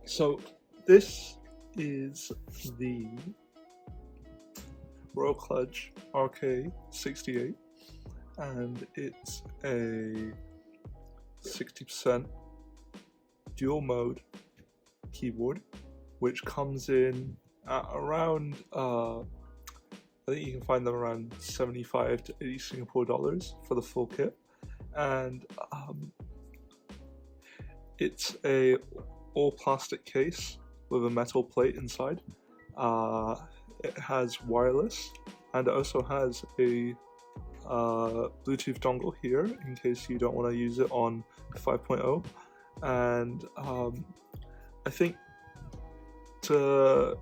So this is the Royal Kludge RK68, and it's a 60% dual mode keyboard, which comes in at around I think you can find them around 75 to 80 Singapore dollars for the full kit, and it's a all plastic case with a metal plate inside. It has wireless, and it also has a Bluetooth dongle here in case you don't want to use it on 5.0. And I think too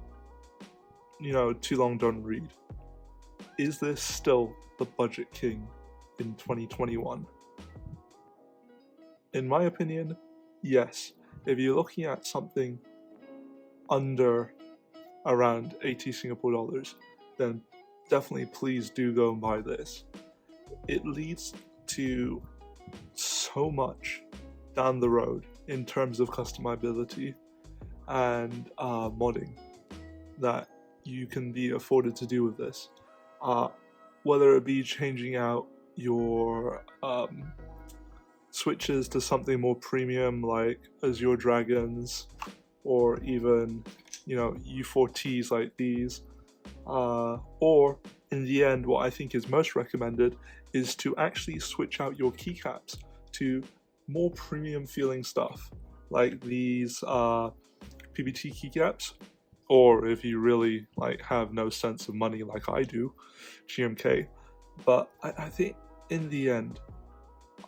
long don't read. Is this still the budget king in 2021? In my opinion, yes. If you're looking at something under around 80 Singapore dollars, then definitely please do go and buy this. It leads to so much down the road in terms of customizability and modding that you can be afforded to do with this. Whether it be changing out your switches to something more premium like Azure Dragons, or even U4Ts like these, or in the end what I think is most recommended is to actually switch out your keycaps to more premium feeling stuff like these PBT keycaps, or if you really have no sense of money like I do, GMK. But I think in the end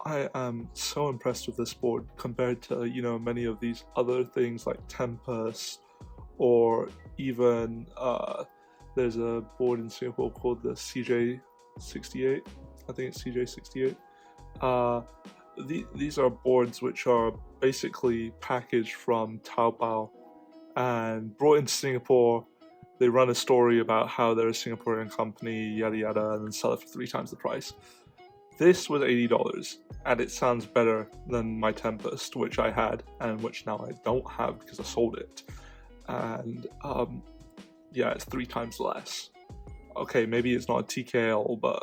I am so impressed with this board compared to many of these other things like Typetest, or even there's a board in Singapore called the CJ68. I think it's CJ68. These are boards which are basically packaged from Taobao and brought into Singapore. They run a story about how they're a Singaporean company, yada yada, and then sell it for 3 times the price. This was $80, and it sounds better than my Typetest, which I had, and which now I don't have because I sold it. And yeah, it's 3 times less. Okay, maybe it's not a TKL, but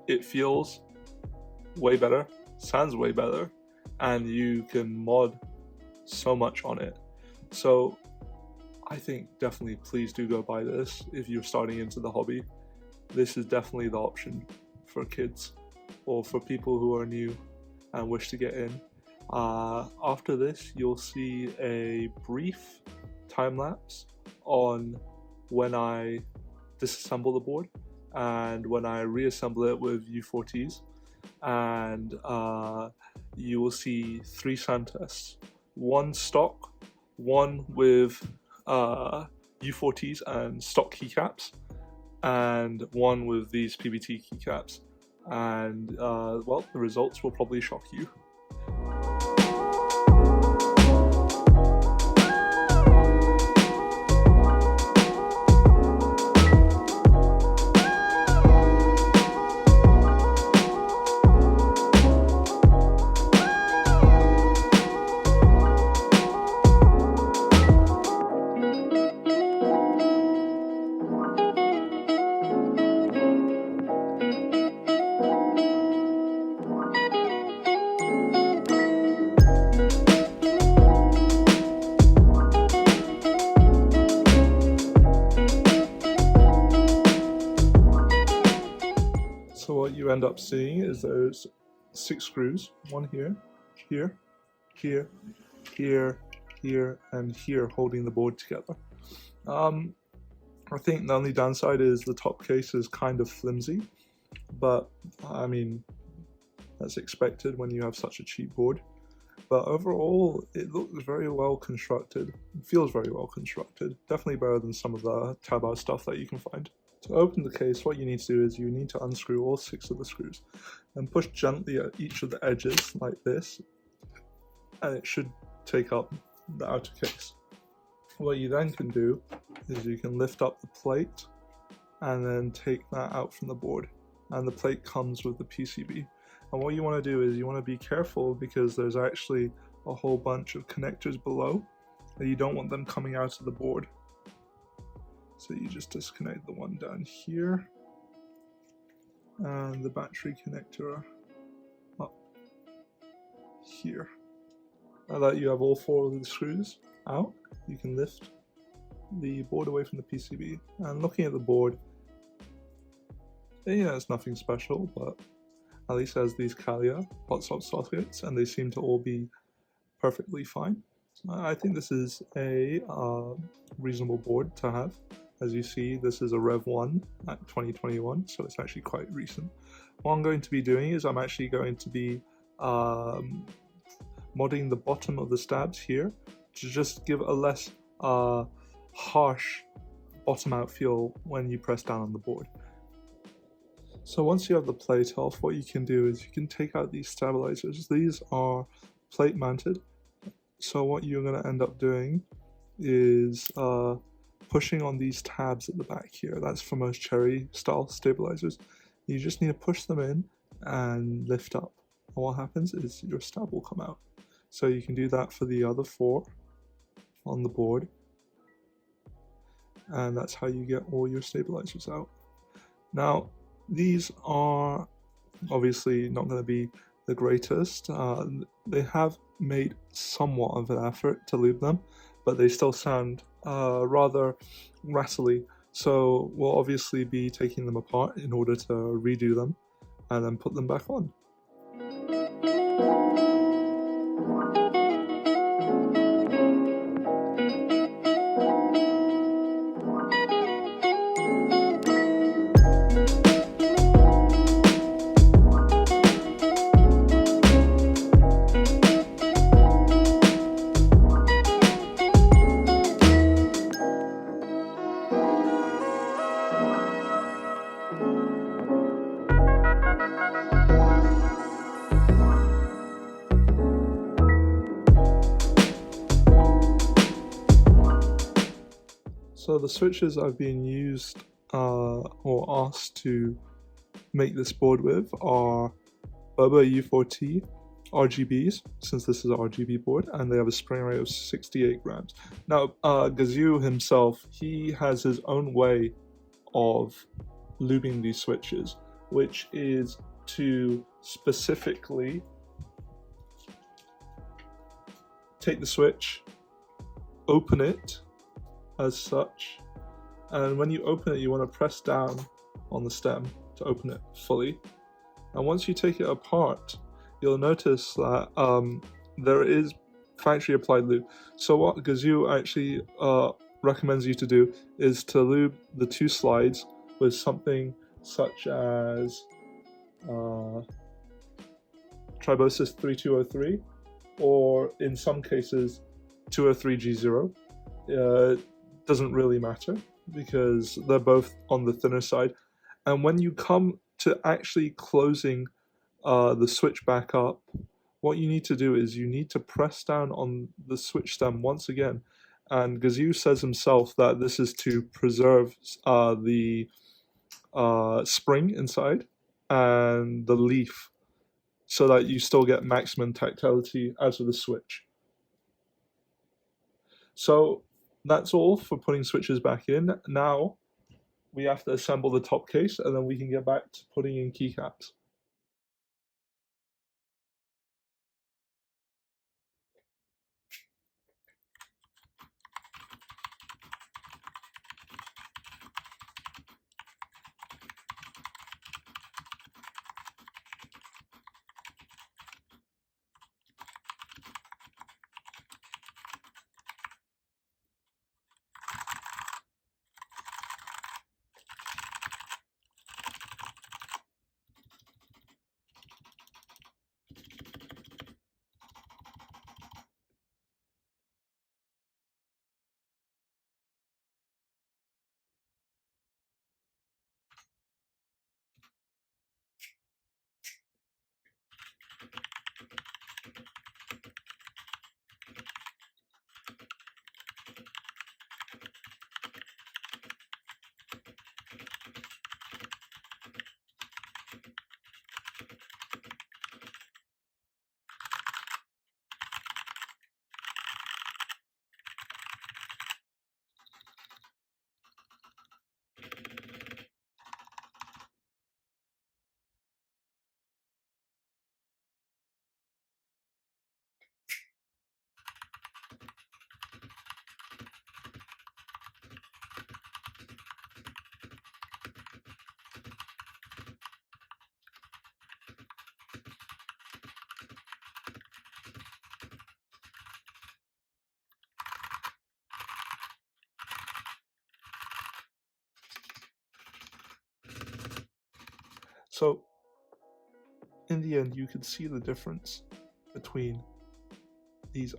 it feels way better, sounds way better, and you can mod so much on it. So I think definitely please do go buy this if you're starting into the hobby. This is definitely the option for kids or for people who are new and wish to get in. After this, you'll see a brief time lapse on when I disassemble the board and when I reassemble it with U4Ts, and you will see 3 sound tests: 1 stock, 1 with U4Ts and stock keycaps, and 1 with these PBT keycaps. And well, the results will probably shock you. So what you end up seeing is there's 6 screws, 1 here, here, here, here, here, and here, holding the board together. I think the only downside is the top case is kind of flimsy, but I mean, that's expected when you have such a cheap board. But overall, it looks very well constructed. It feels very well constructed. Definitely better than some of the Taobao stuff that you can find. To open the case, what you need to do is you need to unscrew all 6 of the screws and push gently at each of the edges like this, and it should take up the outer case. What you then can do is you can lift up the plate and then take that out from the board, and the plate comes with the PCB. And what you want to do is you want to be careful, because there's actually a whole bunch of connectors below and you don't want them coming out of the board. So you just disconnect the one down here and the battery connector up here. Now that you have all four of the screws out, you can lift the board away from the PCB. And looking at the board, yeah, it's nothing special, but at least it has these Kalia hot swap sockets, and they seem to all be perfectly fine. I think this is a reasonable board to have. As you see, this is a Rev 1 at 2021, so it's actually quite recent. What I'm going to be doing is I'm actually going to be modding the bottom of the stabs here to just give a less harsh bottom out feel when you press down on the board. So once you have the plate off, what you can do is you can take out these stabilizers. These are plate mounted, so what you're going to end up doing is pushing on these tabs at the back here. That's for most cherry style stabilizers. You just need to push them in and lift up, and what happens is your stab will come out. So you can do that for the other four on the board, and that's how you get all your stabilizers out. Now, these are obviously not going to be the greatest. They have made somewhat of an effort to lube them, but they still sound rather rattly. So we'll obviously be taking them apart in order to redo them and then put them back on. So the switches I've been used or asked to make this board with are Boba U4T RGBs, since this is an RGB board, and they have a spring rate of 68 grams. Now, Gazzew himself, he has his own way of lubing these switches, which is to specifically take the switch, open it as such, and when you open it you want to press down on the stem to open it fully, and once you take it apart you'll notice that there is factory applied lube. So what Gazzew actually recommends you to do is to lube the two slides with something such as Tribosis 3203, or in some cases 203G0. Doesn't really matter because they're both on the thinner side. And when you come to actually closing the switch back up, what you need to do is you need to press down on the switch stem once again. And Gazzew says himself that this is to preserve the spring inside and the leaf, so that you still get maximum tactility out of the switch. So that's all for putting switches back in. Now we have to assemble the top case, and then we can get back to putting in keycaps. So in the end, you could see the difference between these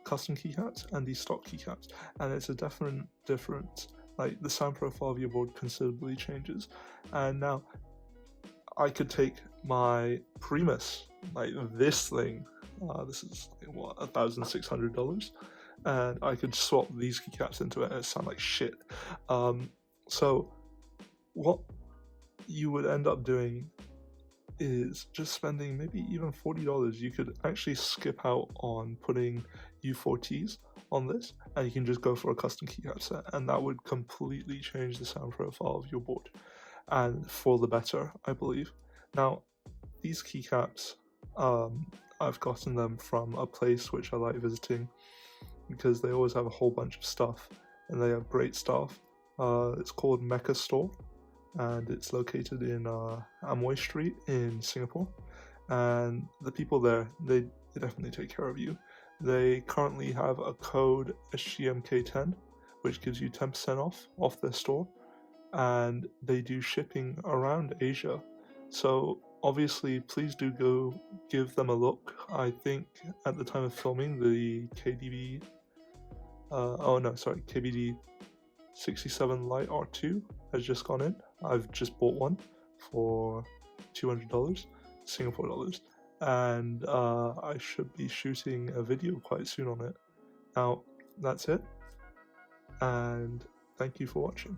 custom keycaps and these stock keycaps, and it's a definite difference. Like, the sound profile of your board considerably changes. And now I could take my Primus, like this thing, this is like, what, $1,600, and I could swap these keycaps into it and it sound like shit. So what you would end up doing is just spending maybe even $40. You could actually skip out on putting U4Ts on this, and you can just go for a custom keycap set, and that would completely change the sound profile of your board, and for the better, I believe. Now, these keycaps, I've gotten them from a place which I like visiting because they always have a whole bunch of stuff, and they have great stuff. It's called Mecha Store, and it's located in Amoy Street in Singapore, and the people there, they definitely take care of you. They currently have a code SGMK10 which gives you 10% off their store, and they do shipping around Asia. So obviously, please do go give them a look. I think at the time of filming, the KBD 67 Lite R2 has just gone in. I've just bought one for $200 Singapore dollars, and I should be shooting a video quite soon on it. Now, that's it, and thank you for watching.